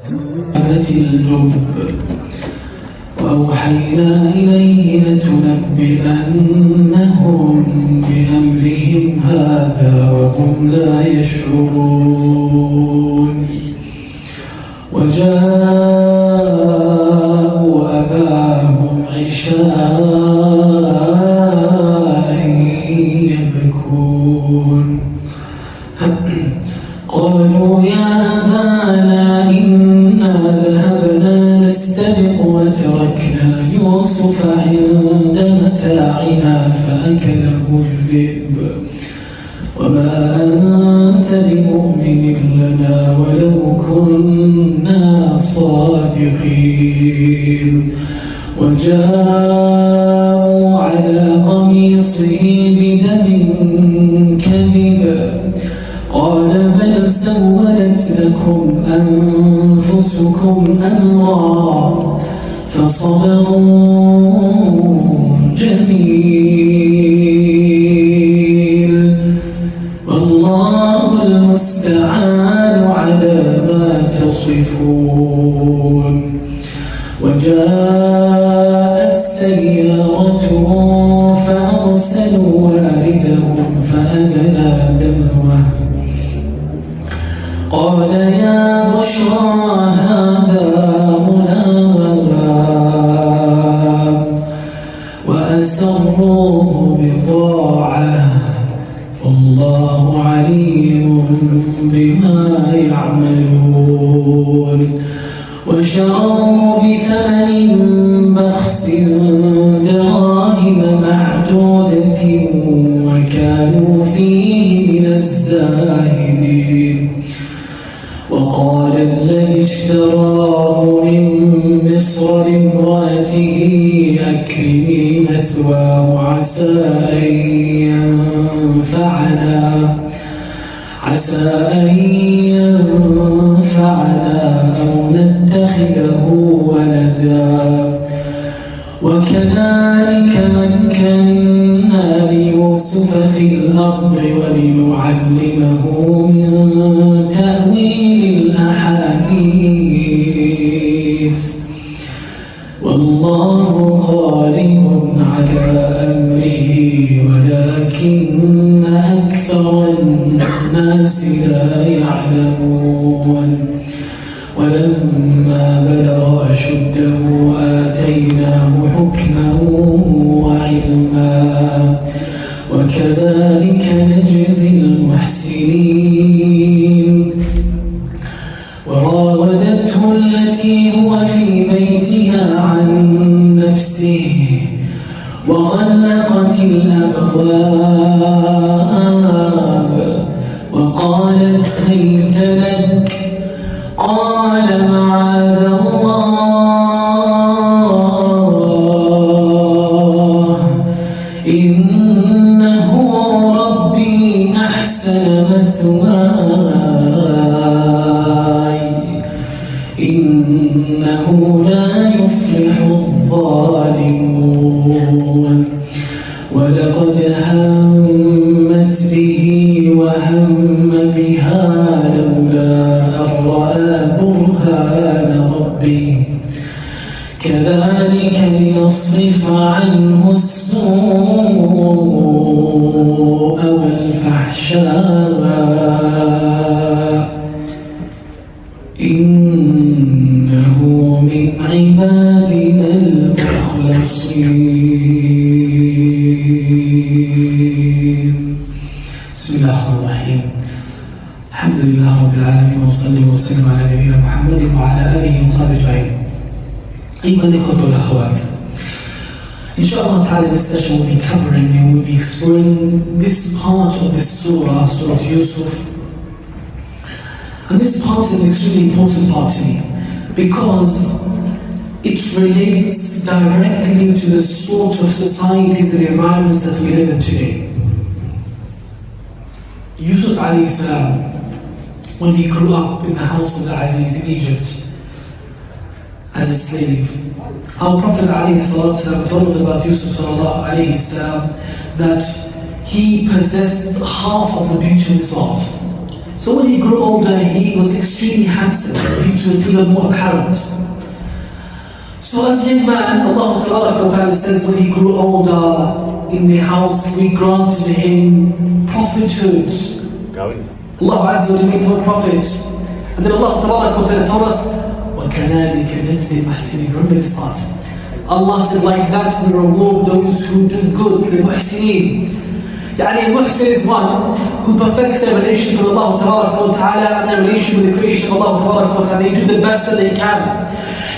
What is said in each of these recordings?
الجب وأوحينا إليه لتنبئنهم بأمرهم هذا وهم لا يشعرون وجاءوا أباهم عشاء يبكون قالوا يا أبانا إنا ذهبنا نستبق وتركنا يوسف عند متاعنا فأكله الذئب وما أنت بمؤمن لنا ولو كنا صادقين وجاءوا على قميصه بدم كذب قال بل سولت لكم أنفسكم أمرا فصبر جميل والله المستعان على ما تصفون وجاءت سيارة فأرسلوا واردهم فأدلى دلوه قال يا بشرى هذا غلام وأسروه بضاعة والله عليم بما يعملون وشروه بثمن بخس دراهم معدودة وكانوا فيه من الزاهدين وقال الذي اشتراه من مصر لامرأته أكرمي مثواه عسى أن ينفعنا أو نتخذه ولدا وكذلك مكنا ليوسف في الأرض ولنعلمه من تأويل الأحاديث والله غالب على أمره ولكن أكثر الناس لا يعلمون ولما بلغ أشده آتيناه حكما وعلما وكذلك نجزي المحسنين وراودته التي هو في بيتها عن نفسه وغلقت الأبواب وقالت هيت لك قال معاذ الله إنه ربي أحسن مثواي إنه لا يفلح الظالمون ولقد همت به وهم بها لولا أن رأى برهان ربه كذلك لنصرف عنه السوء والفحشاء إنه من عبادنا المخلصين بسم الله الرحمن الرحيم الحمد لله رب العالمين وصلي وسلم على نبينا محمد وعلى آله وصحبه أجمعين أيها الإخوة والأخوات Inshallah ta'ala in this session we'll be covering and we'll be exploring this part of this surah, Surah Yusuf. And this part is an extremely important part to me because it relates directly to the sort of societies and environments that we live in today. Yusuf alayhi salam, when he grew up in the house of the Aziz in Egypt as a slave, our Prophet alayhi salam told us about Yusuf alayhi salam that he possessed half of the beauty of this world. So when he grew older, he was extremely handsome. His beauty was even more apparent. So as a young man, Allah Ta'ala says when he grew older in the house, we granted him prophethood. Allah Azza wa Jalla made him a prophet. And then Allah Ta'ala told us, وَكَذَلِكَ نَجْزِي الْمُحْسِنِينَ. Remember this part. Allah said, like that we reward those who do good, the muhsineen. Yani muhsin is one who perfects their relationship with Allah Ta'ala and their relationship with the creation of Allah Ta'ala. They do the best that they can.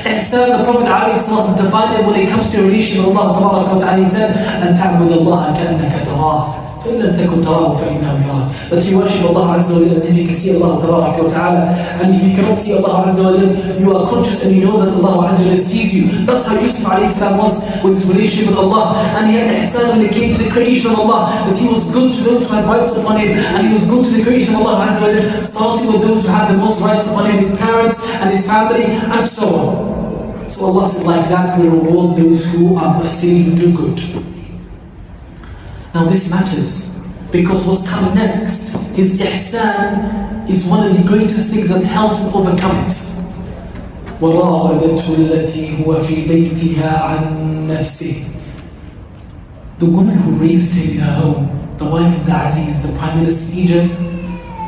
Ihsan, the Prophet ﷺ defined it when it comes to a relation with Allah Ta'ala. He said, أَن تَعْبُدَ اللَّهَ كَأَنَّكَ تَرَاهُ فإن لم تكن تراه فإنه يراك. That you worship Allah Azza wa Jalla as if you can see Allah Ta'ala, and if you cannot see Allah Azza wa Jalla, you are conscious and you know that Allah Azza wa Jalla sees you. That's how Yusuf alayhi salam was with his relationship with Allah. And he had ihsan when it came to the creation of Allah, that he was good to those who had rights upon him, and he was good to the creation of Allah Azza wa Jalla, starting with those who had the most rights upon him, his parents and his family, and so on. So Allah said, like that we reward those who are muhsin, who do good. Now this matters, because what's coming next is ihsan is one of the greatest things that helps us overcome it. وَرَاوَدَتْهُ الَّتِي هُوَ فِي بَيْتِهَا عَنْ نَفْسِهِ. The woman who raised him in her home, the wife of the Aziz, the Prime Minister of Egypt,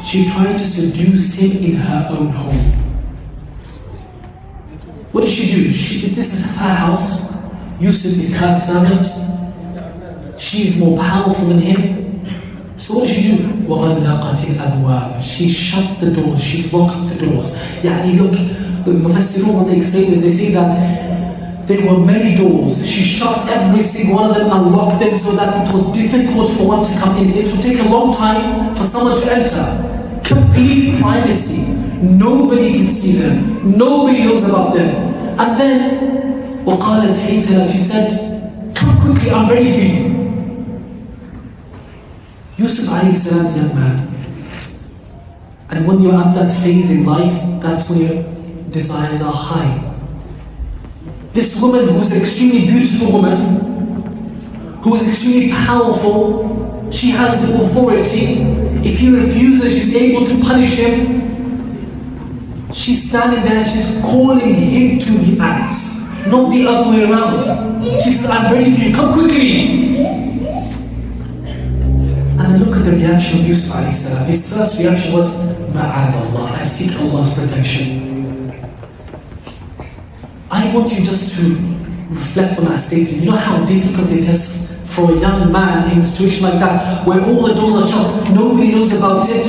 she tried to seduce him in her own home. What did she do? This is her house. Yusuf is her servant. She is more powerful than him. So what did she do? وَغَلَّقَتِ الْأَبْوَابِ. She shut the doors, she locked the doors. Yani look, the Mufassirun, when they explain this, they say that there were many doors. She shut every single one of them and locked them so that it was difficult for one to come in. It would take a long time for someone to enter. Complete privacy. Nobody can see them. Nobody knows about them. And then, وَقَالَتْ هِيْتَ, she said, come quickly, I'm ready for you. Yusuf alayhi salam is a young man. And when you're at that phase in life, that's when your desires are high. This woman who is an extremely beautiful woman, who is extremely powerful, she has the authority. If he refuses, she's able to punish him. She's standing there, she's calling him to the act, not the other way around. She says, I'm ready for you, come quickly. And then look at the reaction of Yusuf alayhi salam. His first reaction was, Ma'ad Allah, I seek Allah's protection. I want you just to reflect on that statement. You know how difficult it is for a young man in a situation like that, where all the doors are shut, nobody knows about it,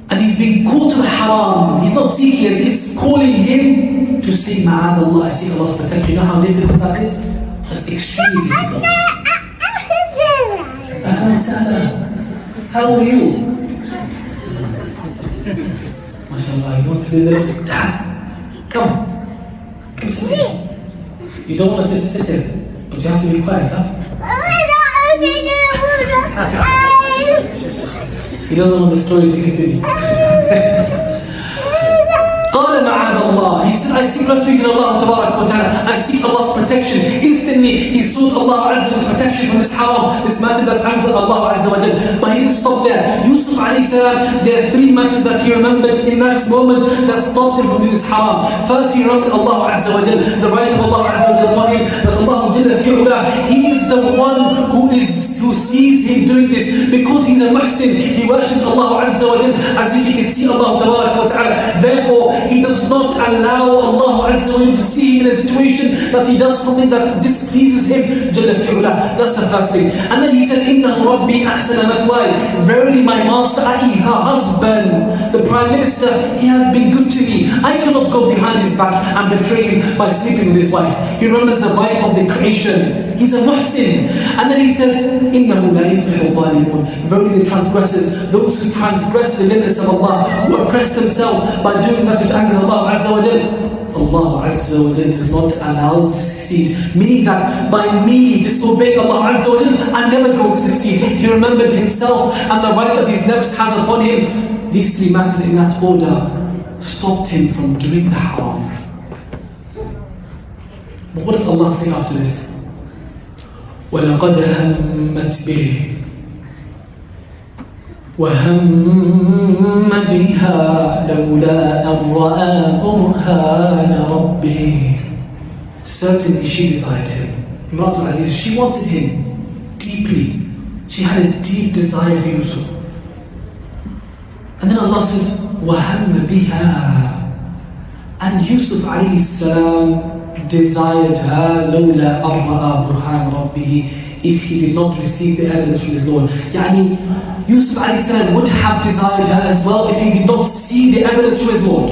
and he's being called to the haram. He's not seeking it, it's calling him to say, Ma'ad Allah, I seek Allah's protection. You know how difficult that is? That's extremely difficult. How are you? MashaAllah, you want to be there? Dad, come sit. You don't want to sit here, but you have to be quiet, huh? He doesn't want the story to continue. قال معاذ الله. He said, I seek refuge in Allah Ta'ala. I seek Allah's protection. Instantly, he sought Allah Azza wa protection from this haram, this matter that's under Allah Azza wa Jalla. But he didn't stop there. Yusuf alayhi salam, there are three matters that he remembered in that moment that stopped him from doing this haram. First, he remembered Allah Azza wa Jalla, the right of Allah Azza wa Jalla upon him, that Allah Jalla fi'ula, he is the one who sees him doing this, because he's a muhsin. He worships Allah Azza wa Jalla as if he can see Allah Ta'ala. Therefore, he does not allow Allah Azza wa Jalla to see him in a situation that he does something that displeases him. That's the first thing. And then he said, إِنَّهُ رَبِّي أَحْسَنَ مَثْوَايَ. Verily my master, i.e. her husband, the Prime Minister, he has been good to me. I cannot go behind his back and betray him by sleeping with his wife. He remembers the wife of the creation. He's a muhsin. And then he says, إِنَّهُ لَا يُفْلِحُ الظَّالِمُونَ. Verily the transgressors, those who transgress the limits of Allah, who oppress themselves by doing that to anger Allah Azza wa Jalla, Allah Azza wa Jalla does not allow them to succeed. Meaning that by me disobeying Allah Azza wa Jalla, I'm never going to succeed. He remembered himself and the right that his nafs has upon him. These three matters in that order stopped him from doing the haram. But what does Allah say after this? وَلَقَدْ هَمَّتْ بِهِ. وَهَمَّ بِهَا لَوْلَا أَنْ رَأَى بُرْهَانَ رَبِّهِ. Certainly she desired him. Imran Aziz, she wanted him deeply. She had a deep desire for Yusuf. And then Allah says, وَهَمَّ بِهَا. And Yusuf alayhi salam desired her لَوْلَا أَنْ رَأَى بُرْهَانَ رَبِّهِ, if he did not receive the evidence from his Lord. Yani, Yusuf alayhi salam would have desired her as well if he did not see the evidence from his Lord.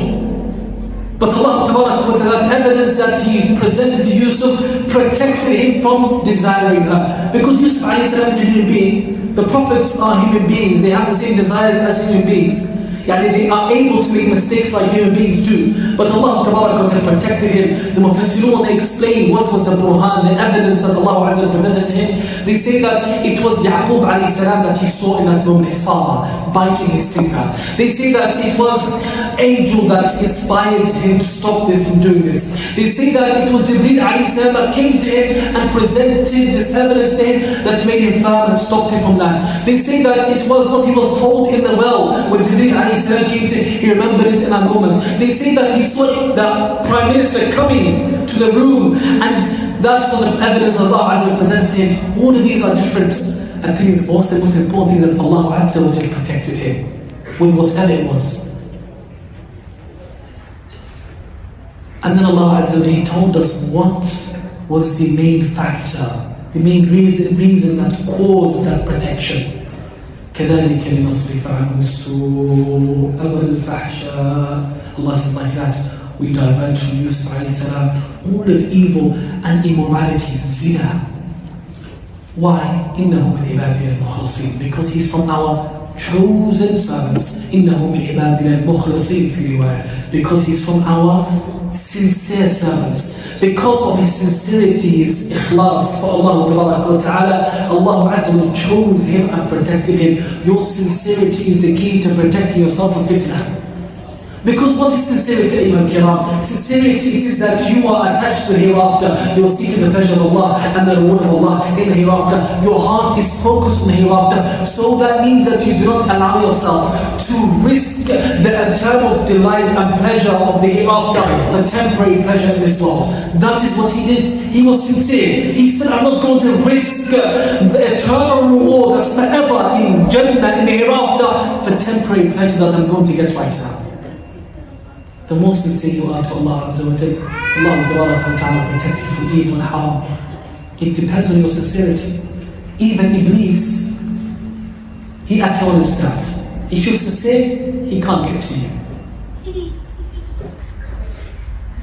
But Allah, with that evidence that he presented to Yusuf, protected him from desiring her. Because Yusuf alayhi salam is a human being. The prophets are human beings. They have the same desires as human beings. Yani they are able to make mistakes like human beings do. But Allah protected him. The Mufassirun, they explain what was the burhan, the evidence that Allah presented to him. They say that it was Yaqub alayhi salam that he saw in that zone, his father, biting his finger. They say that it was angel that inspired him to stop this from doing this. They say that it was Jibreel alayhi salam that came to him and presented this evidence to him that made him firm and stopped him from that. They say that it was what he was told in the well when Jibreel alayhi salam came to him, he remembered it in that moment. They say that he saw the Prime Minister coming to the room, and that was the evidence Allah Azza wa presented to him. All of these are different opinions. Also, the most important thing is that Allah Azza wa protected him with whatever it was. And then Allah Azza wa told us what was the main factor, the main reason that caused that protection. كذلك لنصرف عنه السوء والفحشاء. Allah said like that, we divert from Yusuf alayhi salam all of evil and immorality, zina. Why? إِنَّهُ مِنْ عِبَادِنَا الْمُخْلَصِينَ. Because he's from our chosen servants. إِنَّهُ مِنْ عِبَادِنَا الْمُخْلَصِينَ في رواية. Because he's from our sincere servants. Because of his sincerity, his ikhlas for Allah Ta'ala, Allah Azza chose him and protected him. Your sincerity is the key to protecting yourself from fitnah. Because what is sincerity, Imam Kiram? Sincerity, it is that you are attached to the hereafter. You are seeking the pleasure of Allah and the reward of Allah in the hereafter. Your heart is focused on the hereafter. So that means that you do not allow yourself to risk the eternal delight and pleasure of the hereafter, the temporary pleasure in this world. That is what he did. He was sincere. He said, I'm not going to risk the eternal reward that's forever in Jannah, in the hereafter, for temporary pleasure that I'm going to get right now. The more sincere you are to Allah Azza wa Jalla, Allah Ta'ala protect you from evil and haram. It depends on your sincerity. Even Iblis, he acknowledged that. If you're sincere, he can't get to you.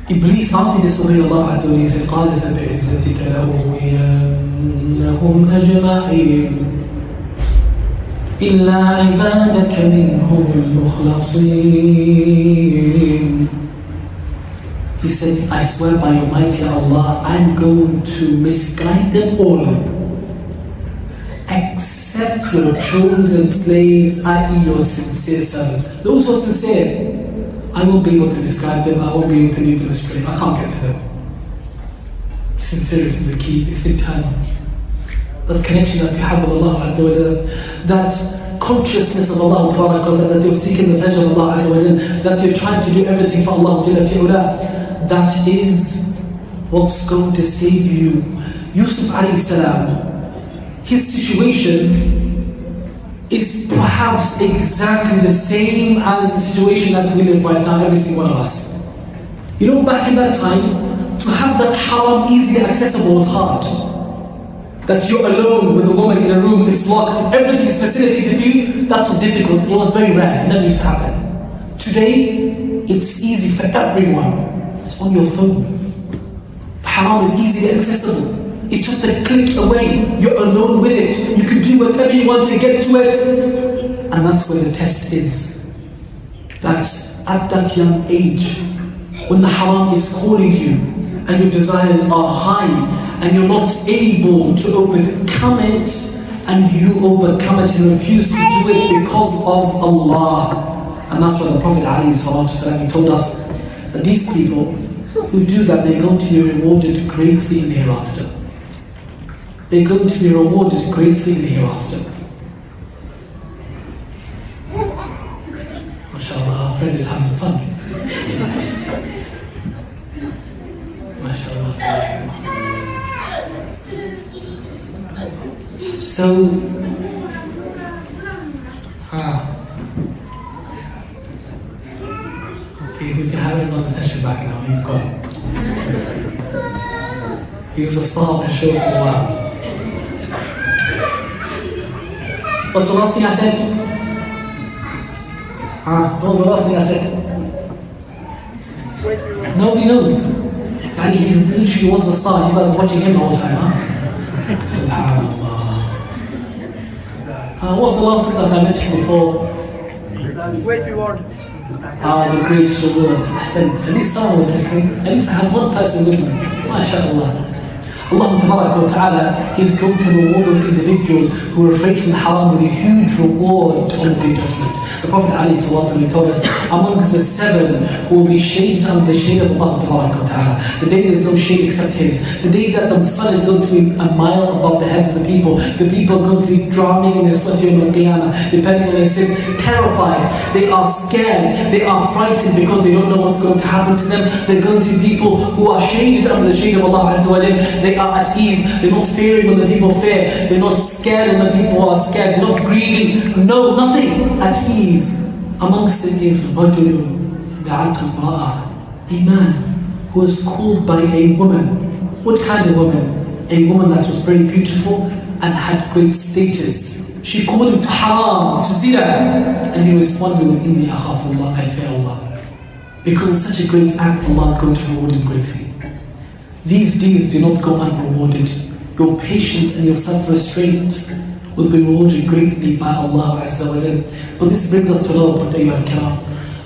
Iblis, after he disobeyed Allah Azza wa Jalla, he said, قَالَ فَبِعِزَّتِكَ لَأُغْوِيَنَّهُمْ أَجْمَعِينَ إِلَّا عِبَادَكَ مِنْهُمُ الْمُخْلَصِينَ. He said, I swear by Almighty Allah, I'm going to misguide them all, except your chosen slaves, i.e. your sincere servants. Those who are sincere, I won't be able to misguide them, I won't be able to lead them astray. I can't get to them. Sincerity is the key, it's eternal. That connection that you have with Allah Azza wa Jalla, that consciousness of Allah Ta'ala, that you're seeking the pleasure of Allah Azza wa Jalla, that you're trying to do everything for Allah Ta'ala, that is what's going to save you. Yusuf alayhi salam, his situation is perhaps exactly the same as the situation that we live right now, every single one of us. You know, back in that time, to have that haram easily accessible was hard. That you're alone with a woman in a room, it's locked, everything is facilitated for you, that was difficult. It was very rare, it never used to happen. Today, it's easy for everyone. It's on your phone. Haram is easily accessible. It's just a click away. You're alone with it. You can do whatever you want to get to it. And that's where the test is. That at that young age, when the haram is calling you, and your desires are high, and you're not able to overcome it, and you overcome it and refuse to do it because of Allah. And that's what the Prophet ﷺ told us, that these people who do that, they're going to be rewarded greatly in the hereafter. They're going to be rewarded greatly in the hereafter. So, okay, we can have everyone's attention back now. He's gone. He was a star on the show for a while. What's the last thing I said? What was the last thing I said? Nobody knows. And he literally was the star. You guys watching him all the time, Subhanallah. What's the last thing that I mentioned before? Great reward. The great reward. At least someone was listening. At least I had one person with me. MashaAllah. Allah Ta'ala is going to reward those individuals who refrain from haram with a huge reward on the day of judgment. The Prophet ﷺ told us, amongst the 7 who will be shaded under the shade of Allah Ta'ala, the day there is no shade except His, the day that the sun is going to be a mile above the heads of the people are going to be drowning in the sweat during the Qiyamah, depending on their sins, terrified, they are scared, they are frightened because they don't know what's going to happen to them. They're going to be people who are shaded under the shade of Allah Ta'ala. They are at ease, they're not fearing when the people fear, they're not scared when the people are scared, they're not grieving, no, nothing, at ease. Amongst them is Rajulun Da'at Allah, a man who was called by a woman. What kind of woman? A woman that was very beautiful and had great status. She called him to haram, to zina, and he responded with Inni akhafullah, I fear Allah. Because it's such a great act, Allah is going to reward him greatly. These deeds do not go unrewarded. Your patience and your self-restraint will be rewarded greatly by Allah Azza wa Jal. But this brings us to another point, Ayyuha al-Kiram,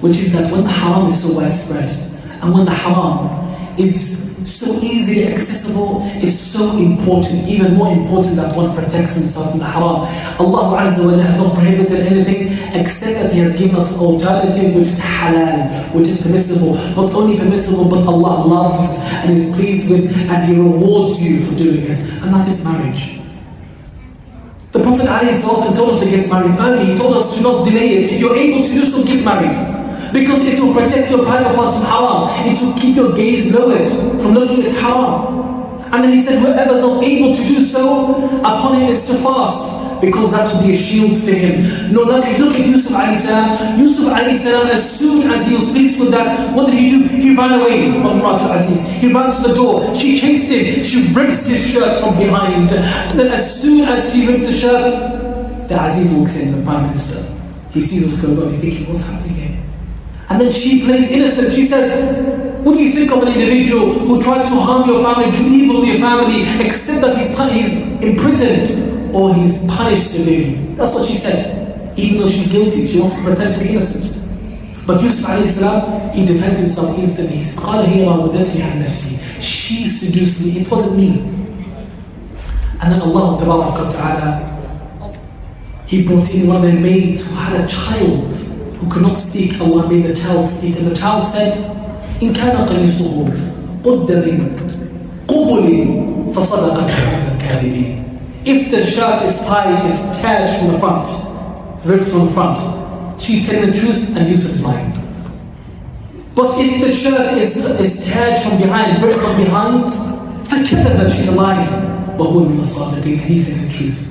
which is that when the haram is so widespread, and when the haram is so easily accessible, is so important, even more important that one protects himself from the haram. Allah Azza wa Jal has not prohibited anything except that He has given us an alternative which is halal, which is permissible. Not only permissible, but Allah loves and is pleased with, and He rewards you for doing it. And that is marriage. The Prophet ﷺ told us to get married early. He told us to not delay it. If you're able to do so, get married. Because it will protect your private parts from haram. It will keep your gaze lowered from looking at haram. And then He said, whoever is not able to do so, upon him is to fast. Because that will be a shield to him. No, look at Yusuf alayhi salam. Yusuf alayhi salam, as soon as he was faced with that, what did he do? He ran away from Imrat al-Aziz. He ran to the door. She chased him. She rips his shirt from behind. Then as soon as she rips the shirt, the Aziz walks in, the Prime Minister. He sees what's going on. He's thinking, what's happening here? And then she plays innocent. She says, what do you think of an individual who tried to harm your family, do evil to your family, except that he's imprisoned or he's punished severely? That's what she said. Even though she's guilty, she wants to pretend to be innocent. But Yusuf alayhi salam, he defends himself instantly. She seduced me, it wasn't me. And then Allah Ta'ala, He brought in one of their maids who had a child who could not speak. Allah made the child speak, and the child said, إن كان قميصه قد من قبل فصدقت الكاذبين. If the shirt is tied, is tied from the front, ripped from the front, she's telling the truth and Yusuf is lying. But if the shirt is tied from behind, ripped from behind, فكذب, she's lying. وهو من الصادقين, and he's telling the truth.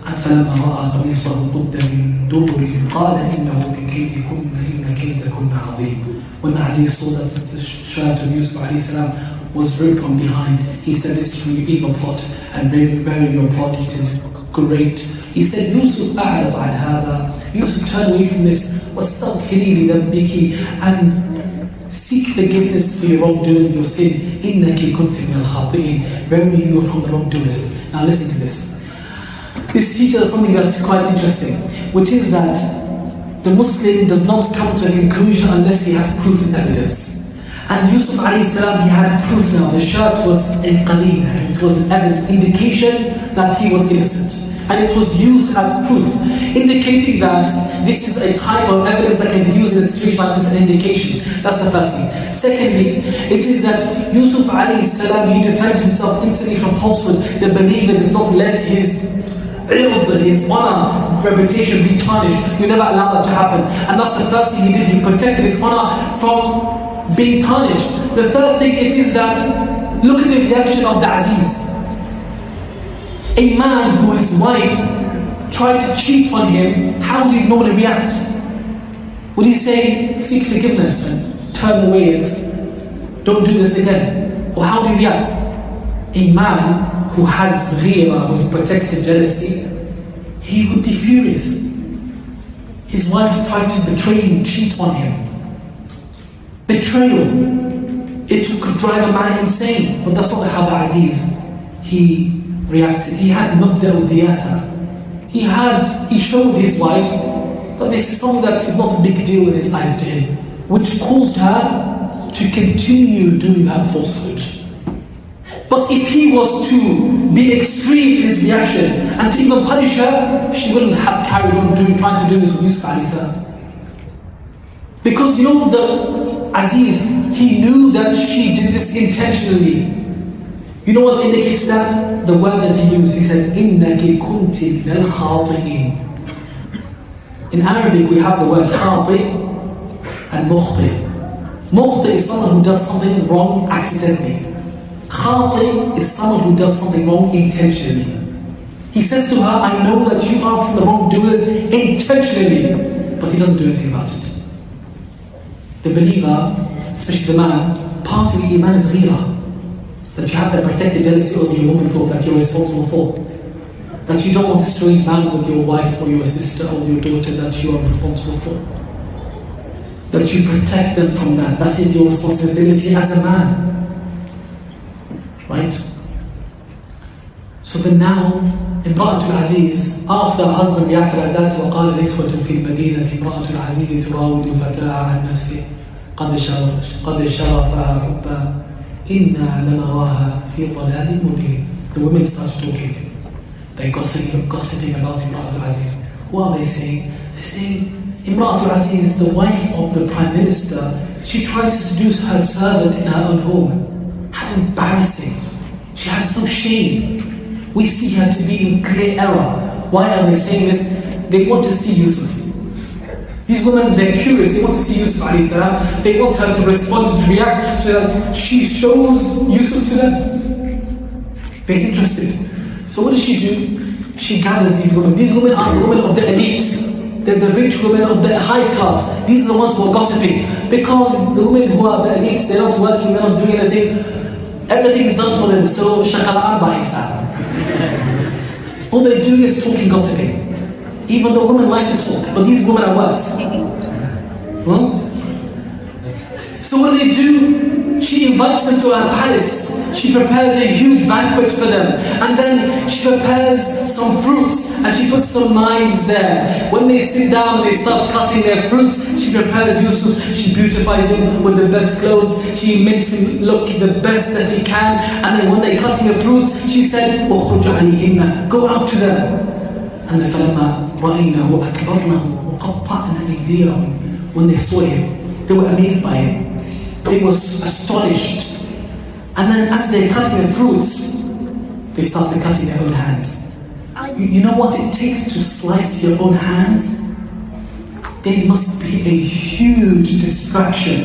فلما رأى قميصه قد من دبر قال إنه من كيدكن إن كيدكن عظيم. When Aziz saw that the shirt of Yusuf alayhi salam was ripped from behind, he said, this is from your evil plot, and very your plot, it is great. He said, Yusuf أعرض عن هذا. Yusuf, turn away from this, واستغفري لذنبك, and seek forgiveness for your wrongdoing, your sin. إنك كنت من الخاطئين. Verily you are from the wrongdoers. Now listen to this. This teaches us something that's quite interesting, which is that the Muslim does not come to a conclusion unless he has proof and evidence. And Yusuf alayhi salam, he had proof now. The shirt was a qarina, it was evidence, indication that he was innocent. And it was used as proof, indicating that this is a type of evidence that can be used in a situation like this, an indication. That's the first thing. Secondly, it is that Yusuf alayhi salam, he defends himself instantly from falsehood. The believer does not let his honor, reputation be tarnished. You never allow that to happen. And that's the first thing he did. He protected his honor from being tarnished. The third thing it is that look at the reaction of the Aziz. A man who his wife tried to cheat on him, how would he normally react? Would he say, seek forgiveness and turn away and don't do this again? Or how would he react? A man who has ghira, who's protective jealousy, he would be furious. His wife tried to betray him, cheat on him. Betrayal, it could drive a man insane. But that's not how Aziz, he reacted. He had mabda diyatha. He showed his wife that this is something that is not a big deal in his eyes to him, which caused her to continue doing her falsehood. But if he was to be extreme in his reaction and to even punish her, she wouldn't have carried on trying to do this with Yusuf alayhi salam. Because the Aziz, he knew that she did this intentionally. You know what indicates that? The word that he used, he said, إِنَّكِ كُنْتِ مِنَ الْخَاطِئِينَ. In Arabic we have the word khati and mukhti. Mukhti is someone who does something wrong accidentally. Khati is someone who does something wrong intentionally. He says to her, I know that you are from the wrongdoers intentionally, but he doesn't do anything about it. The believer, especially the man, part of the iman is ghira. That you have that protected jealousy over your woman folk that you're responsible for. That you don't want to strange man with your wife or your sister or your daughter that you are responsible for. That you protect them from that. That is your responsibility as a man. Right? So then now, امرأة العزيز, after her husband reacted like that, وقال نسوة في المدينة امرأة العزيز تراود فتاها عن نفسه قد شرفها حبا إنا لنراها في ضلال مبين. The women started talking. They're gossiping about Imra'at al-Aziz. What are they saying? They're saying, Imra'at al-Aziz, the wife of the Prime Minister, she tries to seduce her servant in her own home. How embarrassing. She has no shame. We see her to be in clear error. Why are they saying this? They want to see Yusuf. These women, they're curious. They want to see Yusuf alayhi salam. They want her to respond, to react, so that she shows Yusuf to them. They're interested. So what does she do? She gathers these women. These women are the women of the elite. They're the rich women of the high class. These are the ones who are gossiping. Because the women who are the elites, they're not working, they're not doing anything. Everything is done for them. So shakal arba hisab. All they do is talking, gossiping. Even though women like to talk, but these women are worse. So what do? She invites them to her palace. She prepares a huge banquet for them. And then she prepares some fruits and she puts some knives there. When they sit down, they start cutting their fruits. She prepares Yusuf. She beautifies him with the best clothes. She makes him look the best that he can. And then when they're cutting the fruits, she said, "Ukhruj alayhinna, go out to them." And then فَلَمَّا رَأَيْنَهُ أَكْبَرْنَهُ وَقَطَّعْنَ أَيْدِيَهُمْ. When they saw him, they were amazed by him. They were astonished. And then as they're cutting the fruits, they started cutting their own hands. You know what it takes to slice your own hands? There must be a huge distraction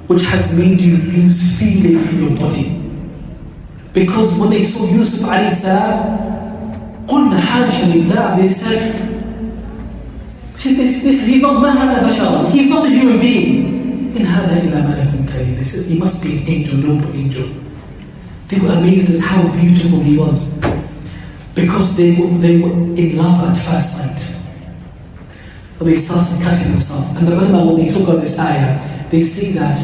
which has made you lose feeling in your body. Because when they saw Yusuf alayhi salam, قُلْنَا حَاشَ لِلَّهِ, they said, he's not مَهَلَ بَشَرًا, he's not a human being. إِنْ هَذَا إِلَّا مَلَكٌ كَرِيمٌ. They said, he must be an angel, noble angel. They were amazed at how beautiful he was. Because they were in love at first sight. But they started cutting themselves. And remember when they talk about this ayah, they say that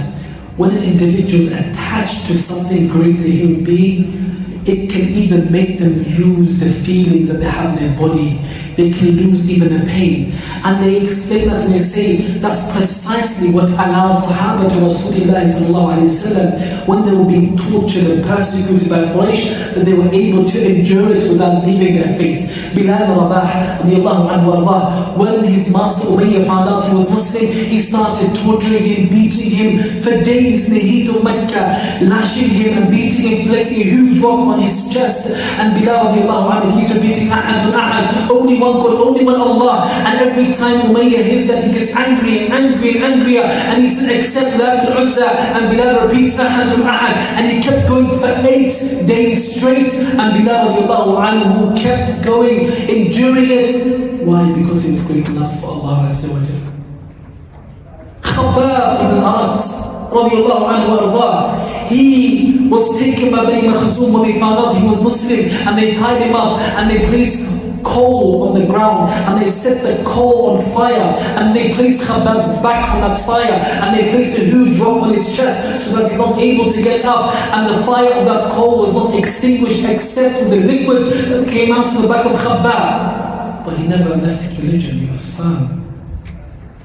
when an individual is attached to something great, a human being, it can even make them lose the feelings that they have in their body. They can lose even the pain. And they explain that and they say that's precisely what allowed Sahaba to Rasulullah sallallahu alayhi wa sallam, when they were being tortured and persecuted by Quraysh, that they were able to endure it without leaving their faith. Bilal Rabah, radiallahu anhu ardah, when his master Umayyah found out he was Muslim, he started torturing him, beating him for days in the heat of Mecca, lashing him and beating him, placing a huge rock on his chest. And Bilal radiallahu anhu keeps repeating, Ahad, Ahad, only one God, only one Allah. And every time Umayyah hears that, he gets angry and angry and angrier. And he says, accept Lat al-Uzza. And Bilal repeats, Ahad al-Ahad. And he kept going for 8 days straight. And Bilal radiallahu anhu kept going, enduring it. Why? Because he was great love for Allah Azza wa Jalla. Khabbab ibn Arat radiallahu anhu ardah, he was taken by Bani Makhzum when they found out he was Muslim, and they tied him up and they placed coal on the ground and they set the coal on fire, and they placed Khabbab's back on that fire, and they placed a huge rock on his chest so that he's not able to get up, and the fire of that coal was not extinguished except with the liquid that came out of the back of Khabbab. But he never left religion, he was firm.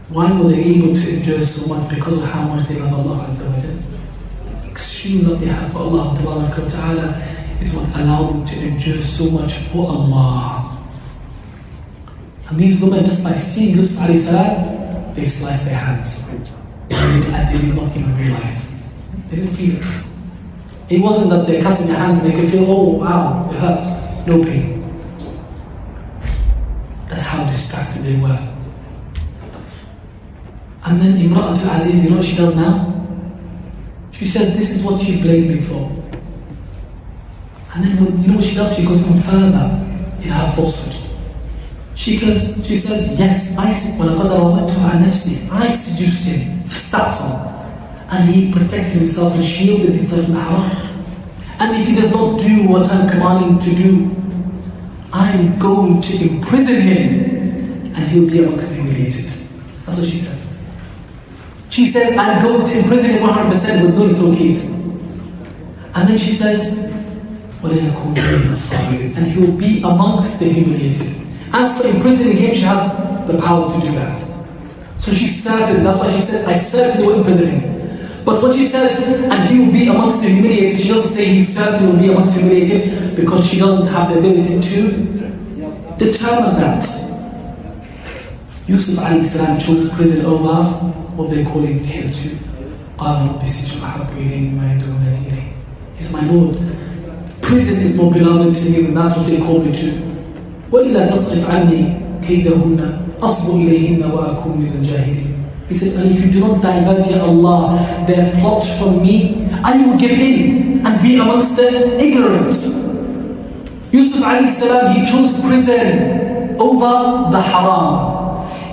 Why were they able to endure so much? Because of how much they love Allah Azza wa Jalla. The extreme love they have for Allah Ta'ala is what allowed them to endure so much for Allah. And these women, just by seeing Yusuf alayhi salam, they sliced their hands. And they did not even realize. They didn't feel it. It wasn't that they're cutting their hands and they could feel, oh wow, it hurts. No pain. That's how distracted they were. And then Imra'atul Aziz, you know what she does now? She says, this is what she blamed me for. And then, you know what she does? She goes on further in her falsehood. She says, yes, I seduced him, starts on. And he protected himself and shielded himself from the haram. And if he does not do what I'm commanding to do, I'm going to imprison him and he'll be amongst the humiliated. That's what she says. She says, I'm going to imprison him 100% with no tawqeed. And then she says, and he will be amongst the humiliated. As for imprisoning him, she has the power to do that. So she's certain, that's why she said, I certainly will imprison him. But when she says, and he will be amongst the humiliated, she doesn't say he certainly will be amongst the humiliated, because she doesn't have the ability to determine that. Yusuf alayhi salam chose prison over what they call it hell too. He's my Lord. Prison is more beloved to me than that what they call me to. وَإِلَّا تَصْرِفْ عَنِّي كَيْدَهُنَّ أَصْبُ إِلَيْهِنَّ وَأَكُونْ مِنَ الْجَاهِلِينَ. He said, and if you do not divert, Ya Allah, their plot from me, I will give in and be amongst the ignorant. Yusuf alayhi salam, he chose prison over the haram.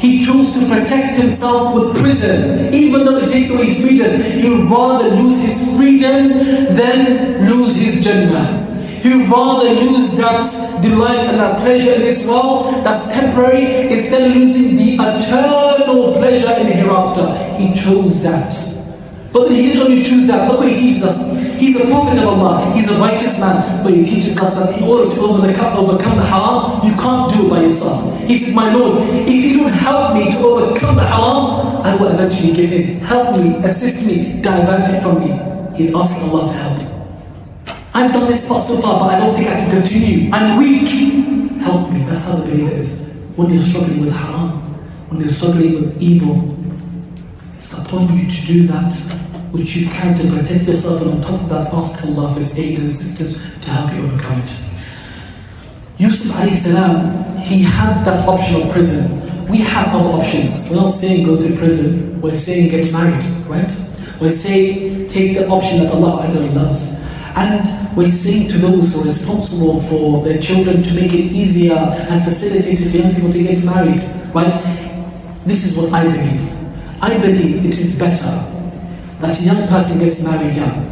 He chose to protect himself with prison, even though it takes away his freedom. He would rather lose his freedom than lose his Jannah. He would rather lose that delight and that pleasure in this world that's temporary instead of losing the eternal pleasure in the hereafter. He chose that. But he didn't only choose that. Look what he teaches us. He's a prophet of Allah. He's a righteous man. But he teaches us that in order to overcome the haram, you can't do it by yourself. He says, my Lord, if you don't help me to overcome the haram, I will eventually give in. Help me, assist me, divert it from me. He's asking Allah to help. I've done this far so far, but I don't think I can continue. I'm weak. Help me. That's how the believer is. When you're struggling with haram, when you're struggling with evil, it's upon you to do that which you can to protect yourself, and on top of that, ask Allah for His aid and assistance to help you overcome it. Yusuf alayhi salam, he had that option of prison. We have other options. We're not saying go to prison. We're saying get married, right? We're saying take the option that Allah loves. And we're saying to those who are responsible for their children to make it easier and facilitate for young people to get married, right? This is what I believe. I believe it is better that a young person gets married young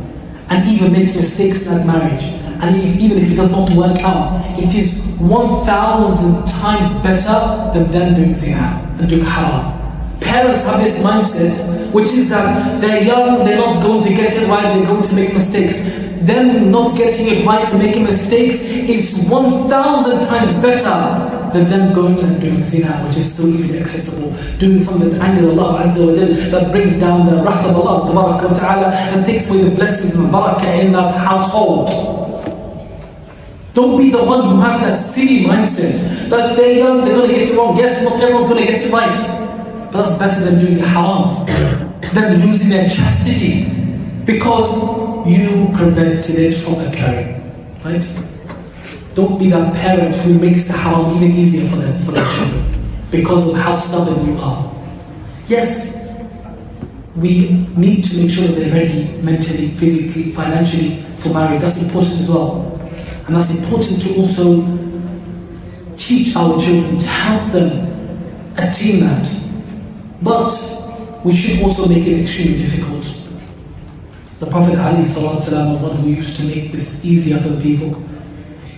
and even makes mistakes in that marriage, and even if it does not work out, it is 1,000 times better than them doing zina and doing haram. Parents have this mindset, which is that they're young, they're not going to get it right, they're going to make mistakes. Them not getting it right and making mistakes is 1,000 times better than them going and doing zina, which is so easily accessible, doing something that angers Allah Azza wa Jal, that brings down the wrath of Allah Ta'ala and takes away the blessings and barakah in that household. Don't be the one who has that silly mindset that they're young, they're going to get it wrong. Yes, not everyone's going to get it right, but that's better than doing haram, than losing their chastity, because you prevented it from occurring, right? Don't be that parent who makes the haram even easier for their children because of how stubborn you are. Yes, we need to make sure that they're ready mentally, physically, financially for marriage. That's important as well. And that's important to also teach our children, to help them attain that. But we should also make it extremely difficult. The Prophet ﷺ was one who used to make this easier for the people.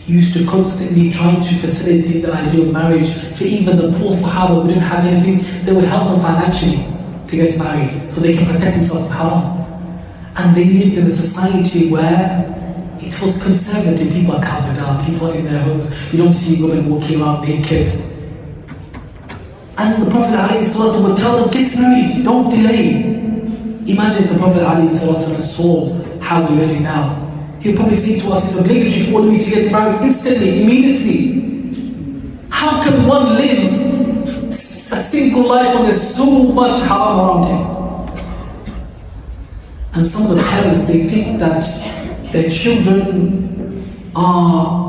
He used to constantly try to facilitate the idea of marriage for even the poor Sahaba who didn't have anything. They would help them financially to get married so they can protect themselves from haram. And they lived in a society where it was conservative. People are covered up, people are in their homes. You don't see women walking around naked. And the Prophet ﷺ would tell them, get married, don't delay. Imagine the Prophet ﷺ saw how we're living now. He'll probably say to us, it's obligatory for me to get married instantly, immediately. How can one live a single life when there's so much haram around him? And some of the parents, they think that their children are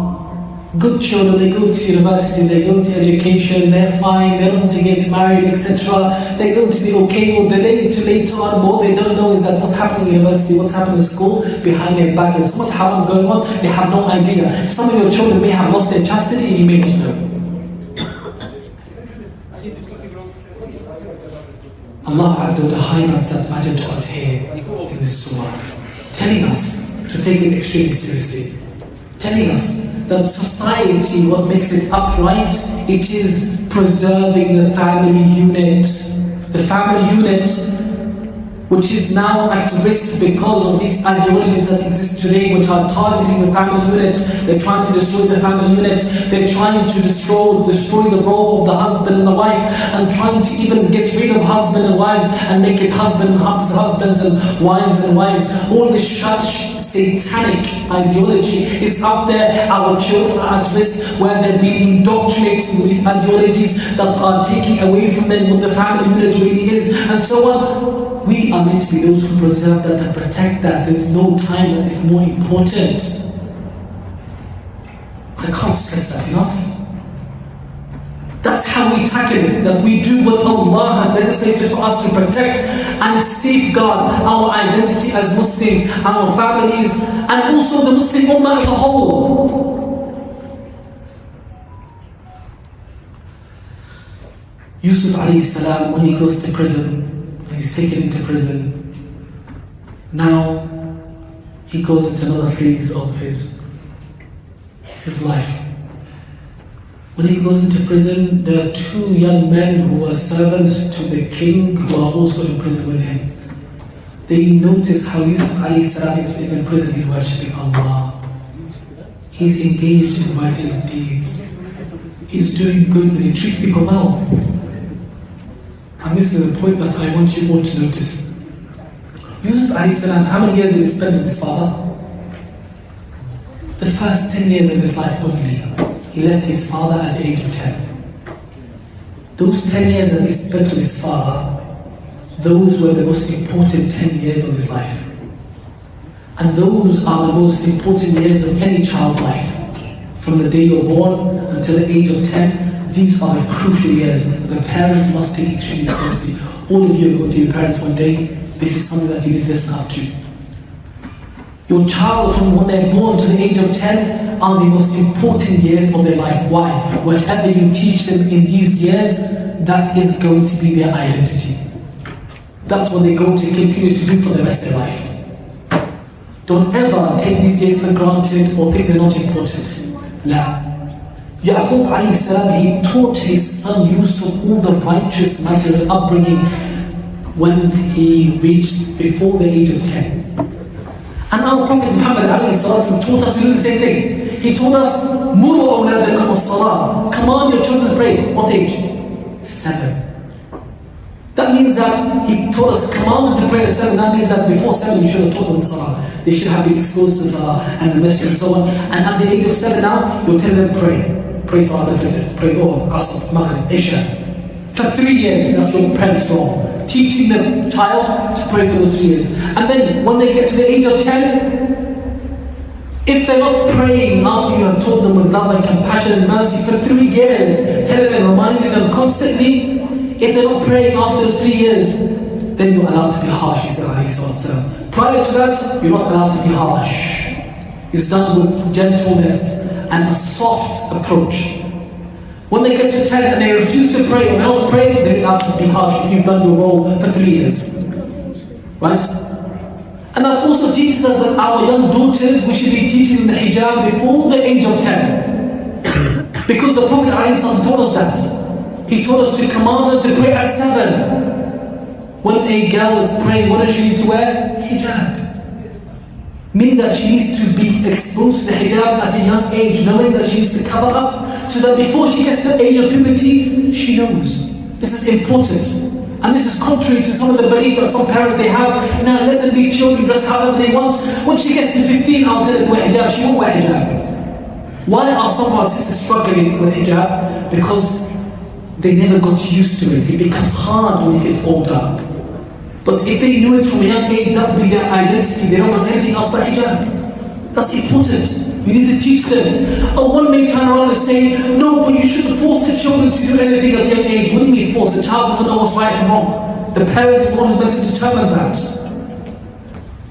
good children, they go to university, they go to education, they're fine, they're going to get married, etc. They're going to be okay, or delay to later on. But what they don't know is that what's happening in university, what's happening in school, behind their back, there's so much haram going on, they have no idea. Some of your children may have lost their chastity and you may not know. Allah Azza wa Jalla highlights that matter to us here in this surah, telling us to take it extremely seriously, telling us that society, what makes it upright, it is preserving the family unit. The family unit, which is now at risk because of these ideologies that exist today, which are targeting the family unit. They're trying to destroy the family unit. They're trying to destroy the role of the husband and the wife, and trying to even get rid of husband and wives and make it husbands and wives. All this such satanic ideology is out there. Our children are at risk where they're being indoctrinated with these ideologies that are taking away from them what the family unit really is, and so on. We are meant to be those who preserve that and protect that. There's no time that is more important. I can't stress that enough. That's how we tackle it, that we do what Allah has legislated for us to protect and safeguard our identity as Muslims, our families, and also the Muslim Ummah as a whole. Yusuf alayhi salam, when he goes to prison, when he's taken into prison, now he goes into another phase of his life. When he goes into prison, there are two young men who are servants to the king who are also in prison with him. They notice how Yusuf alayhi salam is in prison. He's worshipping Allah. He's engaged in righteous deeds. He's doing good and he treats people well. And this is a point that I want you all to notice. Yusuf alayhi salam, how many years did he spend with his father? The first 10 years of his life only. He left his father at the age of 10. Those 10 years that he spent with his father, those were the most important 10 years of his life. And those are the most important years of any child's life. From the day you're born until the age of 10, these are the crucial years that the parents must take extremely seriously. All of you are going to be parents one day. This is something that you need to listen up to. Your child, from when they're born to the age of 10, are the most important years of their life. Why? Whatever you teach them in these years, that is going to be their identity. That's what they're going to continue to do for the rest of their life. Don't ever take these years for granted or think they're not important. La. Yaqub alayhi salam, he taught his son Yusuf all the righteous matters of upbringing when he reached before the age of 10. And our Prophet Muhammad alayhi salam taught us to do the same thing. He told us, Muru awladakum as-salah. Command your children to pray. What age? 7. That means that he told us, command them to pray at 7. That means that before 7 you should have taught them salah. They should have been exposed to salah and the masjid and so on. And at the age of 7 now, you'll tell them pray. Pray salah al-fajr. Pray Asr, Maghrib, Isha. For 3 years, that's your parents' role. Teaching the child to pray for those 3 years. And then when they get to the age of 10, If they're not praying after you have taught them with love and compassion and mercy for 3 years, telling them, reminding them constantly, if they're not praying after those 3 years, then you're allowed to be harsh, he said, alayhi salatu. Prior to that, you're not allowed to be harsh. It's done with gentleness and a soft approach. When they get to 10 and they refuse to pray or don't pray, they're allowed to be harsh if you've done your role for 3 years. Right? And that also teaches us that our young daughters, we should be teaching the hijab before the age of 10. Because the Prophet ﷺ told us that. He told us to command them to pray at 7. When a girl is praying, what does she need to wear? Hijab. Meaning that she needs to be exposed to the hijab at a young age, knowing that she needs to cover up, so that before she gets to the age of puberty, she knows. This is important. And this is contrary to some of the belief that some parents they have. Now let them be children, dress however they want. When she gets to 15, I'll tell her to wear hijab. She won't wear hijab. Why are some of our sisters struggling with hijab? Because they never got used to it. It becomes hard when you get older. But if they knew it from a young age, that would be their identity. They don't know anything else but hijab. That's important. You need to teach them. One may turn around and say, no, but you shouldn't force the children to do anything at a young age. What do you mean force? The child doesn't know what's right and wrong. The parents is the one who's meant to determine that.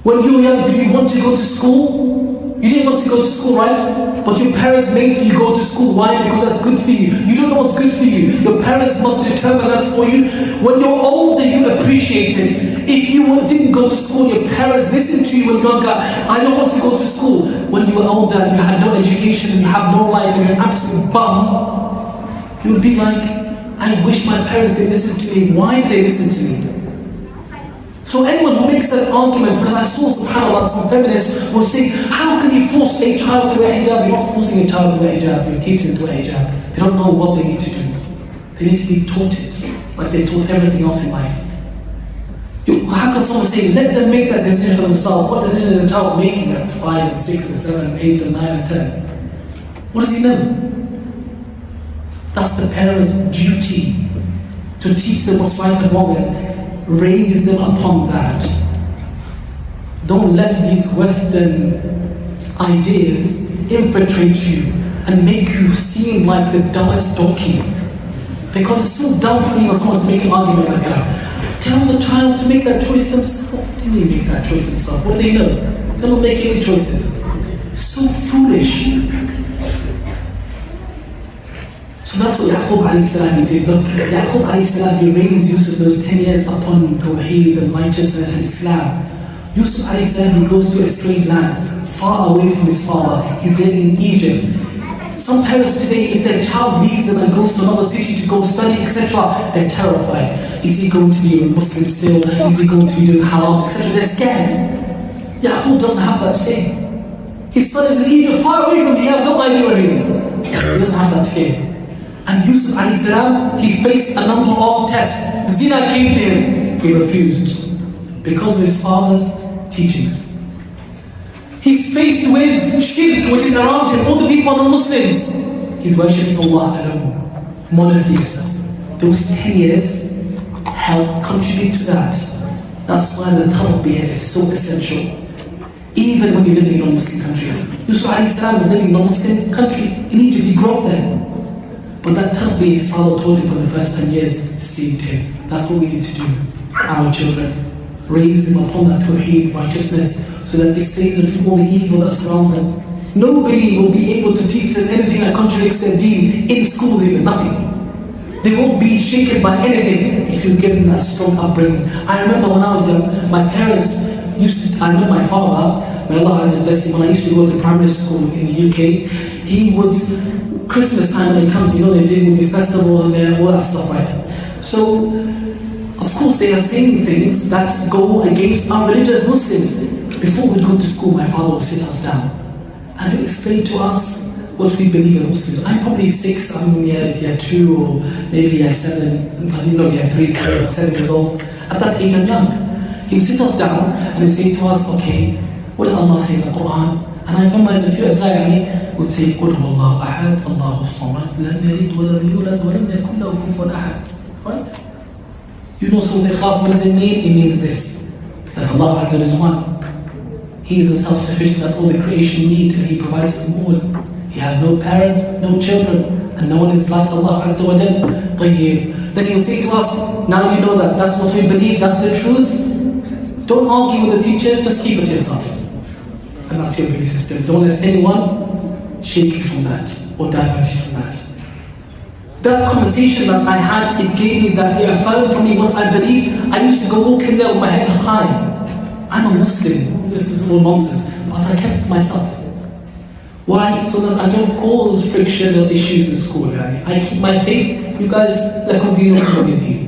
When you were young, did you want to go to school? You didn't want to go to school, right? But your parents made you go to school. Why? Because that's good for you. You don't know what's good for you. Your parents must determine that for you. When you're older, you appreciate it. If you didn't go to school, your parents listened to you when younger. I don't want to go to school. When you were older, you had no education, you have no life, and you're an absolute bum, you would be like, I wish my parents didn't listen to me. Why did they listen to me? So anyone who makes that argument, because I saw subhanAllah, some feminists will say, how can you force a child to wear hijab? You're not forcing a child to wear hijab, you're teaching them to wear hijab. They don't know what they need to do. They need to be taught it, like they taught everything else in life. How can someone say, let them make that decision for themselves? What decision is a child making at 5 and 6 and 7 and 8 and 9 and 10? What does he know? That's the parent's duty, to teach them what's right and wrong and raise them upon that. Don't let these Western ideas infiltrate you and make you seem like the dumbest donkey. Because it's so dumb for you someone to make an argument like that. Tell the child to make that choice themselves. They didn't make that choice themselves. What do they know? They don't make any choices. So foolish. So that's what Yaqub alayhi salam did. Look, Yaqub alayhi salam, he raised Yusuf those 10 years upon Tawheed and righteousness and Islam. Yusuf alayhi salam, he goes to a strange land, far away from his father. He's living in Egypt. Some parents today, if their child leaves them and goes to another city to go study, etc., they're terrified. Is he going to be a Muslim still? Is he going to be doing haram, etc.? They're scared. Yaqub doesn't have that fear. His son is in Egypt, far away from him. He has no idea where he is. He doesn't have that fear. And Yusuf alayhi salam, he faced a number of tests. Zina came to him. He refused because of his father's teachings. He's faced with shirk, which is around him. All the people are Muslims. He's worshipping Allah alone, monotheist. Those 10 years helped contribute to that. That's why the tarbiyah is so essential. Even when you live in non-Muslim countries. Yusuf alayhi salam was living in a non-Muslim country. In Egypt, he grew up there. But that tarbiyah his father told him for the first 10 years saved him. That's what we need to do for our children. Raise them upon that tawheed, righteousness, so that it saves them from all the evil that surrounds them. Nobody will be able to teach them anything that contradicts their deen in schools, even nothing. They won't be shaken by anything if you give them that strong upbringing. I remember when I was young, my parents used to, I know my father, may Allah bless him, when I used to go to primary school in the UK, he would, Christmas time when it comes, you know, they do with these festivals and all that stuff, right? So, of course, they are saying things that go against our religious Muslims. Before we go to school, my father would sit us down and he'd explain to us what we believe as Muslims. I'm probably 6, I'm year 2 or maybe year 7, I didn't know year 3, so 7 years old. At that age, I'm young. He would sit us down and he'd say to us, okay, what does Allah say in the Quran? And I remember as a few example, would say, قُلْ هُوَ اللَّهُ أَحَدٌ اللَّهُ الصَّمَدُ لَمْ يَلِدْ وَلَمْ يُولَدْ وَلَمْ يَكُنْ لَهُ كُفُوًا أَحَدٌ. Right? You know something else, what does it mean? It means this, that Allah is one. He is the self-sufficient that all the creation need, and He provides them all. He has no parents, no children, and no one is like Allah Azza wa Jal. Then He will say to us, now you know that, that's what we believe, that's the truth. Don't argue with the teachers, just keep it to yourself. And that's your belief system. Don't let anyone shake you from that, or divert you from that. That conversation that I had, it gave me that, it affirmed for me what I believe. I used to go walking there with my head high. I'm a Muslim, this is all nonsense, but I kept it myself. Why? So that I don't cause friction or issues in school. I keep my faith, you guys, lakum deenukum waliya deen.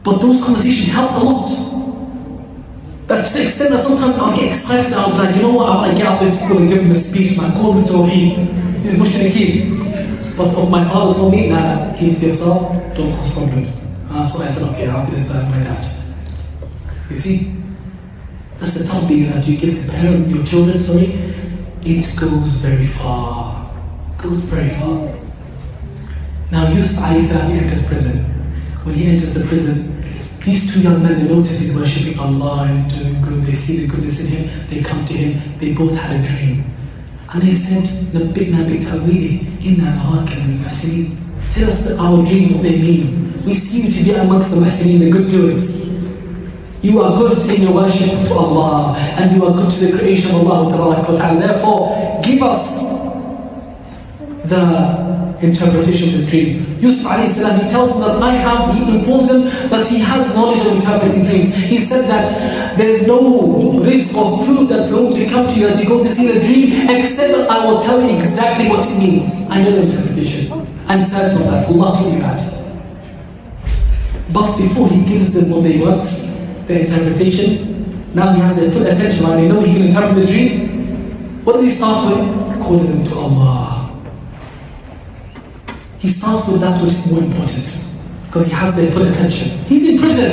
But those conversations helped a lot. That to the extent that sometimes I'll get excited and I'll be like, you know what, I want to get out of school and give him a speech, and I call him Tawheed. He's mushrikeen. But my father told me, nah, keep it to yourself, don't cause problems. So I said, okay, I'll do this, that, my dad. You see, that's the tarbiyah that you give to parent, your children, it goes very far. It goes very far. Now Yusuf alayhi salam, he enters prison. When he enters the prison, these two young men, they notice he's worshipping Allah, he's doing good, they see the goodness in him, they come to him, they both had a dream. And they said, Nabbikna bi ta'wili, inna naraka min al-muhsinin. Tell us our dreams, what they mean. We see you to be amongst the muhsinin, the good doers. You are good in your worship to Allah, and you are good to the creation of Allah. Therefore, give us the interpretation of the dream. Yusuf alayhi salam, he tells them that he informs them that he has knowledge of interpreting dreams. He said that there's no risk of food that's going to come to you as you go to see the dream, except that I will tell you exactly what it means. I know the interpretation. I'm certain of that. Allah told me that. But before he gives them what they want, the interpretation, now he has their full attention and they know he can interpret the dream. What does he start with? Calling them to Allah. He starts with that which is more important, because he has their full attention. He's in prison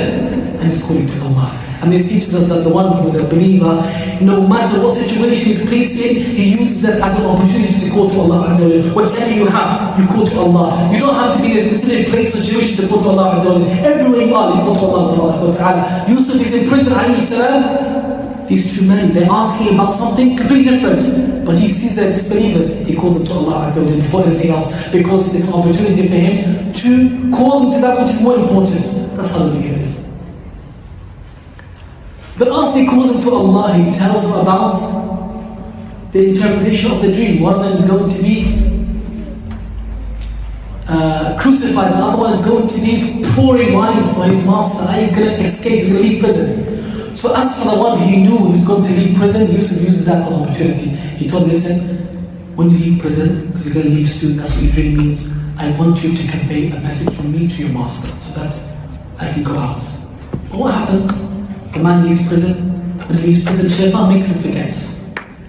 and he's calling to Allah. And this teaches us that the one who is a believer, no matter what situation he's placed in, he uses that as an opportunity to call to Allah. Whatever you have, you call to Allah. You don't have to be in a specific place or situation to call to Allah. Everywhere you are, you call to Allah. Yusuf is in prison, alayhi salam. These two men, they're asking about something completely different. But he sees their disbelievers, he calls them to Allah before anything else, because it's an opportunity for him to call them to that which is more important. That's how the beginning is. But after he calls them to Allah, he tells them about the interpretation of the dream. One man is going to be crucified, the other one is going to be pouring wine for his master, and he's going to escape, he's going to leave prison. So as for the one he knew who's going to leave prison, Yusuf uses that as an opportunity. He told him, listen, when you leave prison, because you're going to leave soon, that's what your dream means, I want you to convey a message from me to your master, so that I can go out. But what happens? The man leaves prison. When he leaves prison, Shaitan makes him forget.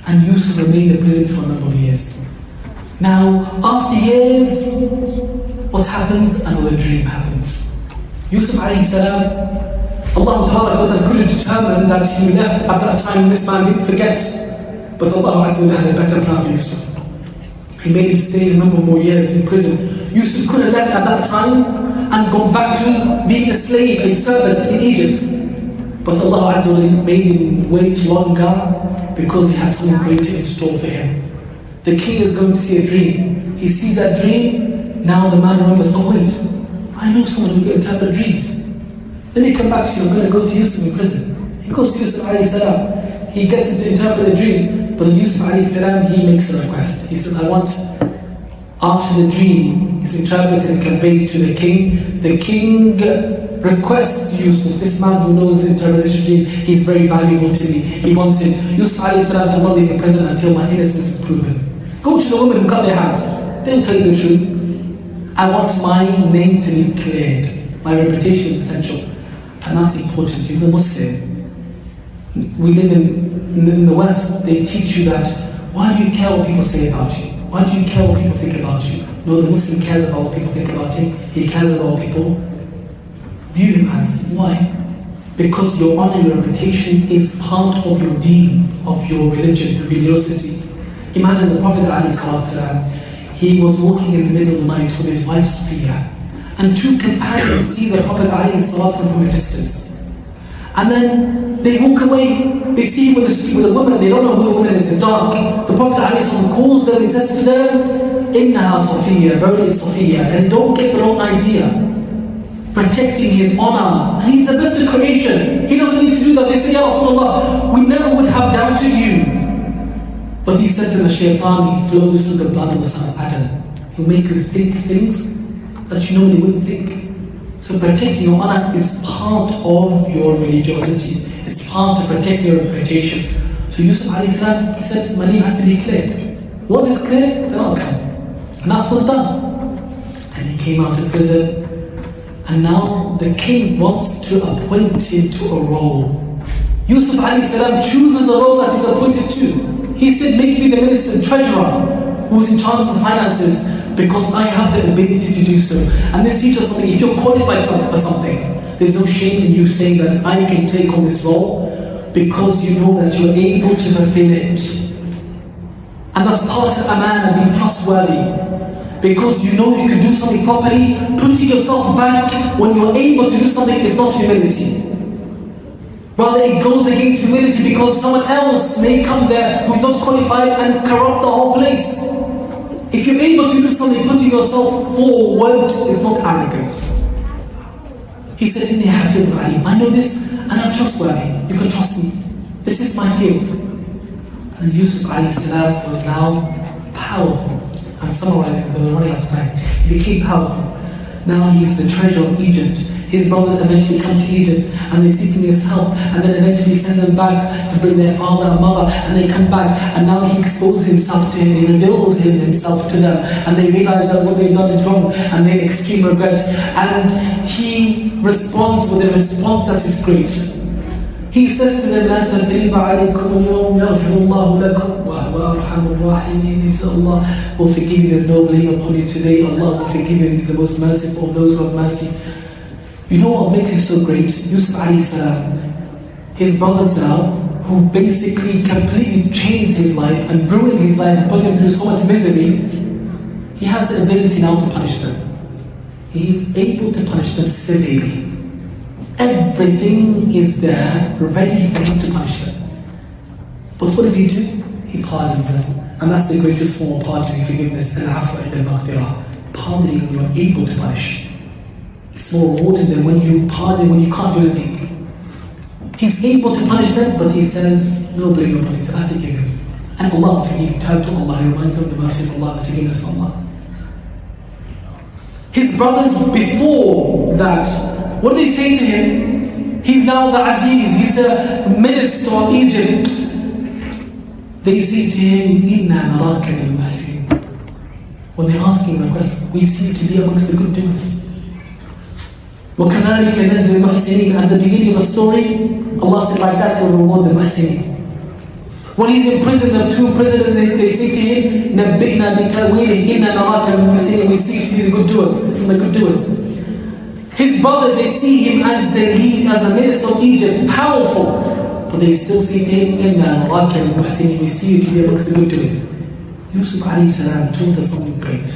And Yusuf remained in prison for a number of years. Now, after years, what happens? Another dream happens. Yusuf alayhi salam, Allah could have determined that he left at that time, this man didn't forget. But Allah had a better plan for Yusuf. He made him stay a number more years in prison. Yusuf could have left at that time and gone back to being a slave, a servant in Egypt. But Allah made him wait longer because he had something greater in store for him. The king is going to see a dream. He sees that dream, now the man remembers, oh wait, I know someone who can interpret dreams. Then he comes back to you, I'm going to go to Yusuf in prison. He goes to Yusuf alayhi salam. He gets him to interpret the dream. But Yusuf alayhi salam, he makes a request. He says, I want, after the dream is interpreted and conveyed to the king requests Yusuf, this man who knows the interpretation dream, he's very valuable to me. He wants him. Yusuf alayhi salam said, I'm not leaving prison until my innocence is proven. Go to the woman who cut their hands. They'll tell you the truth. I want my name to be cleared. My reputation is essential. And that's important. You're the Muslim. We live in the West, they teach you that, why do you care what people say about you? Why do you care what people think about you? No, the Muslim cares about what people think about him. He cares about what people view him as. Why? Because your honor, your reputation is part of your deen, of your religion, religiosity. Imagine the Prophet ﷺ, he was walking in the middle of the night with his wife Sophia, and two companions see the Prophet ﷺ from a distance. And then they walk away. They see him with a woman. They don't know who the woman is. It's dark. The Prophet ﷺ calls them. He says to them, "Innaha Safiya, verily Safiya." And don't get the wrong idea. Protecting his honor. And he's the best of creation. He doesn't need to do that. They say, "Ya Rasulullah, we never would have doubted you." But he said to the shaitan, he flows through the blood of the son of Adam. He'll make you think things that you normally wouldn't think. So protecting your honor is part of your religiosity. It's part of protecting your reputation. So Yusuf alayhi salam, he said, my name has to be cleared. Once it's cleared, then I'll come. And that was done. And he came out of prison. And now the king wants to appoint him to a role. Yusuf alayhi salam chooses a role that he's appointed to. He said, make me the minister, the treasurer, who's in charge of the finances, because I have the ability to do so. And this teaches something. If you're qualified for something, there's no shame in you saying that I can take on this role, because you know that you're able to fulfill it. And that's part of amana, being trustworthy. Because you know you can do something properly. Putting yourself back when you're able to do something is not humility. Rather, it goes against humility, because someone else may come there who's not qualified and corrupt the whole place. If you're able to do something, putting yourself forward is not arrogance. He said, "Inni hafidh alim." I know this and I'm trustworthy. You can trust me. This is my field. And Yusuf alayhi salam was now powerful. I'm summarizing because we're running out of time. He became powerful. Now he is the treasurer of Egypt. His brothers eventually come to Egypt and they seek his help, and then eventually send them back to bring their father and mother, and they come back, and now he exposes himself to him, he reveals himself to them, and they realize that what they've done is wrong, and they extreme regret, and he responds with a response that is great. He says to them, "La tadriba alaykum al-yawm, yaghfirullahu lakum wa huwa arhamur rahimin." He said, Allah will forgive you, there's no blame upon you today. Allah will forgive you, He's the most merciful of those who have mercy. You know what makes it so great? Yusuf alayhi salam, his brothers now, who basically completely changed his life and ruined his life and put him through so much misery, he has the ability now to punish them. He is able to punish them severely. Everything is there, ready for him to punish them. But what does he do? He pardons them. And that's the greatest form of pardoning, forgiveness, al-afwa al-maghfirah. Pardoning when you're able to punish. It's more rewarding than when you pardon when you can't do anything. He's able to punish them, but he says, no blame upon you, I forgive him. And Allah will forgive you. Turn to Allah, he reminds them of the mercy of Allah, the forgiveness of Allah. His brothers before that, what do they say to him? He's now the Aziz, he's the minister of Egypt. They say to him, Inna naraka bil mahsinin. When they ask him a question, we see to be amongst the good doers. وَكَذَلِكَ نَجْزِي الْمُحْسِنِينَ. At the beginning of the story, Allah said, like that will reward the muhsinin. When he's in prison, the two prisoners, they say to him, نَبِّئْنَا بِتَأْوِيلِهِ إِنَّا نَرَاكَ مِنَ الْمُحْسِنِينَ. We see to be the good doers, from the good doers. His brothers, they see him as the lead, as the minister of Egypt, powerful. But they still see to him, إِنَّا نَرَاكَ مِنَ الْمُحْسِنِينَ. We see you to be amongst the good doers. Yusuf alayhi salam taught us something great.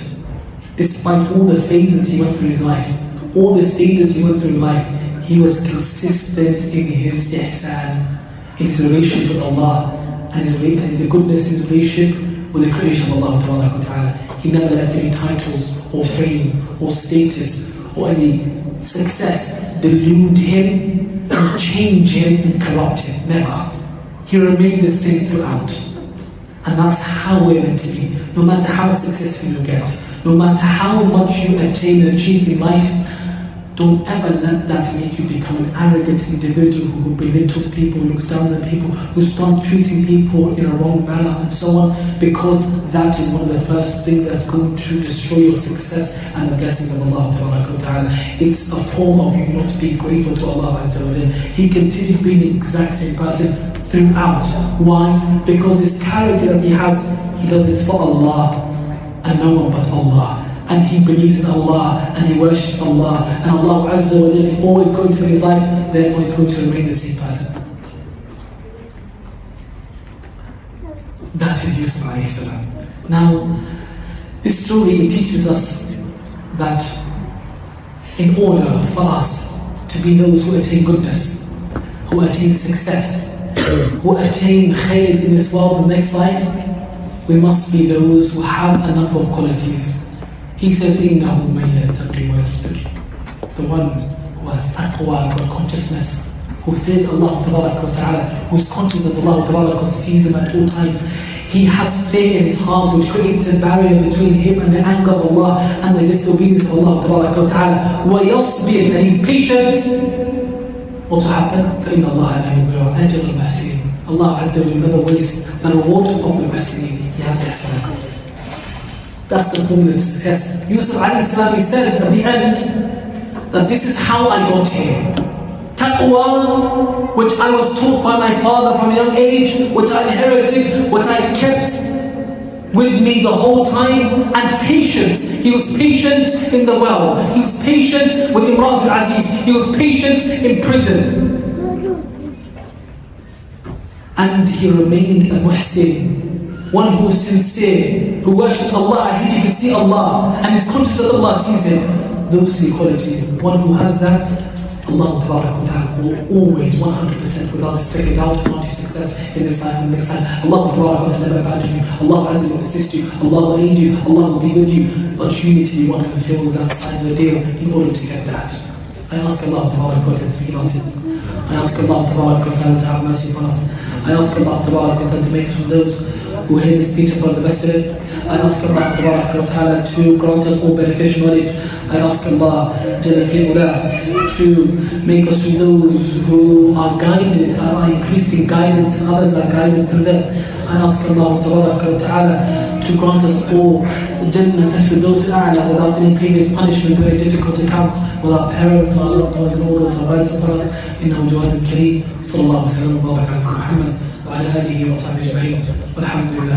Despite all the phases he went through his life, all the stages he went through in life, he was consistent in his ihsan, in his relationship with Allah, and in the goodness in his relationship with the creation of Allah Ta'ala. He never let any titles or fame or status or any success delude him and change him and corrupt him. Never. He remained the same throughout. And that's how we're meant to be. No matter how successful you get, no matter how much you attain and achieve in life, don't ever let that make you become an arrogant individual who belittles people, looks down at people, who start treating people in a wrong manner and so on, because that is one of the first things that's going to destroy your success and the blessings of Allah Ta'ala. It's a form of you not being grateful to Allah Azza wa Jalla. He continued being the exact same person throughout. Why? Because his character that he has, he does it for Allah and no one but Allah. And he believes in Allah, and he worships Allah, and Allah Azza wa Jalla is always going to be his life, therefore he's going to remain the same person. That is Yusuf alayhi salam. Now, this story, it teaches us that in order for us to be those who attain goodness, who attain success, who attain khair in this world and next life, we must be those who have a number of qualities. He says, إِنَّهُ مَنْ يَتَّقِي وَيَصْبِرْ. The one who has taqwa, God consciousness, who fears Allah Ta'ala, who's conscious of Allah Ta'ala, sees him at all times. He has fear in his heart, which creates a barrier between him and the anger of Allah and the disobedience of Allah Ta'ala. وَيَصْبِرْ, and he's patient. Also happen, فَإِنَّ اللَّهَ لَا يُضِيعُ أَجْرَ الْمُحْسِنِينَ. Allah Azza wa Jalla never wastes the reward of the muhsinin. He has ihsan. That's the formula to success. Yusuf alayhi salam, he says at the end that this is how I got here. Taqwa, which I was taught by my father from a young age, which I inherited, which I kept with me the whole time, and patience. He was patient in the well. He was patient with Imran al-Aziz. He was patient in prison. And he remained a muhsin, one who was sincere, who worships Allah as if he can see Allah, and is conscious that Allah sees him. Those three qualities. One who has that, Allah Ta'ala will always 100% without a second doubt grant you success in this life and next life. Allah Ta'ala will never abandon you. Allah will assist you. Allah will aid you. Allah will be with you. But you need to be one who feels that side of the deal in order to get that. I ask Allah Ta'ala to forgive our sins. I ask Allah Ta'ala to have mercy upon us. I ask Allah Ta'ala to make us from those who hear this speech for the best of it. I ask Allah Ta'ala to grant us all beneficial knowledge. I ask Allah to make us from those who are guided, are increasing guidance, and others are guided through them. I ask Allah Ta'ala to grant us all the Jannah and those without any previous punishment, very difficult to count, without parents or loved ones, all those who are upon us. إنه جواد كريم صلى الله وسلم وبارك على محمد وعلى آله وصحبه أجمعين والحمد لله.